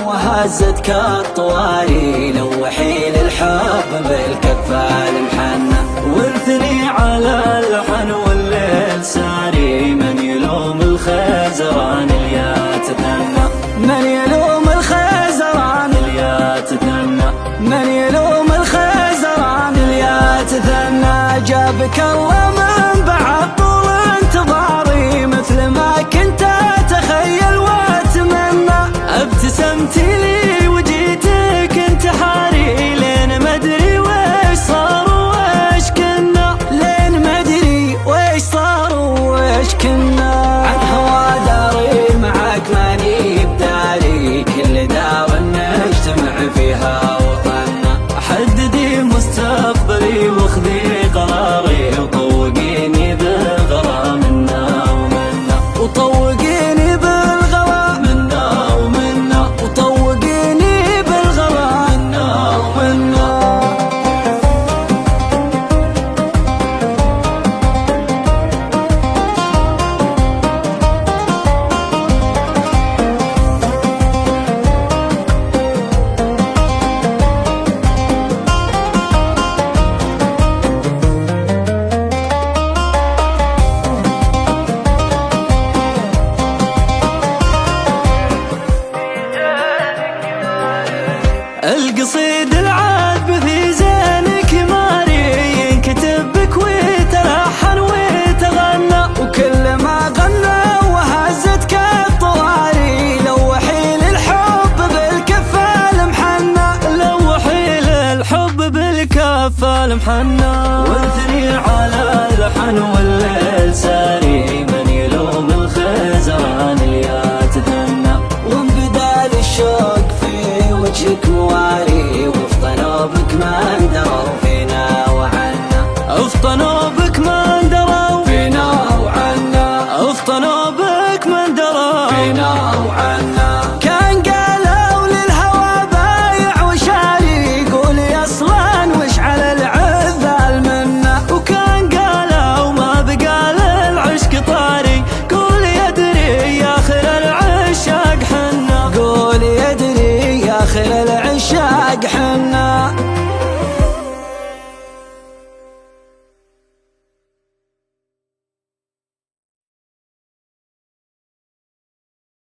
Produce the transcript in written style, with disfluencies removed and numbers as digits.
وهزت كالطواري لوحي للحب بالكفال محنى ورثني على اللحن والليل ساري من يلوم الخزران اللي يتثنى من يلوم الخزران اللي يتثنى من يلوم الخزران اللي يتثنى جابك الله من بعد طول انتظاري مثل ما كنت اتخيل واتمنى ابتسمتي لي وجيتك انتحاري لين ما ادري ويش صار ويش كنا لين ما ادري ويش صار ويش كنا عن هوا داري معاك ماني بداري كل دار نجتمع فيها وطنا حددي مستقبلي واخذي قراري وطوقيني بالغلا منا ومنا وطوقيني بالغلا منا ومنا وطوقيني بالغلا منا ومنا القصيد العذب في زينك ماري ينكتب بك ويتلحن ويتغنى وكل ما غنى وهزت كالطواري لوحي للحب بالكفال محنى لوحي للحب بالكفال محنى ورثني على اللحن والليل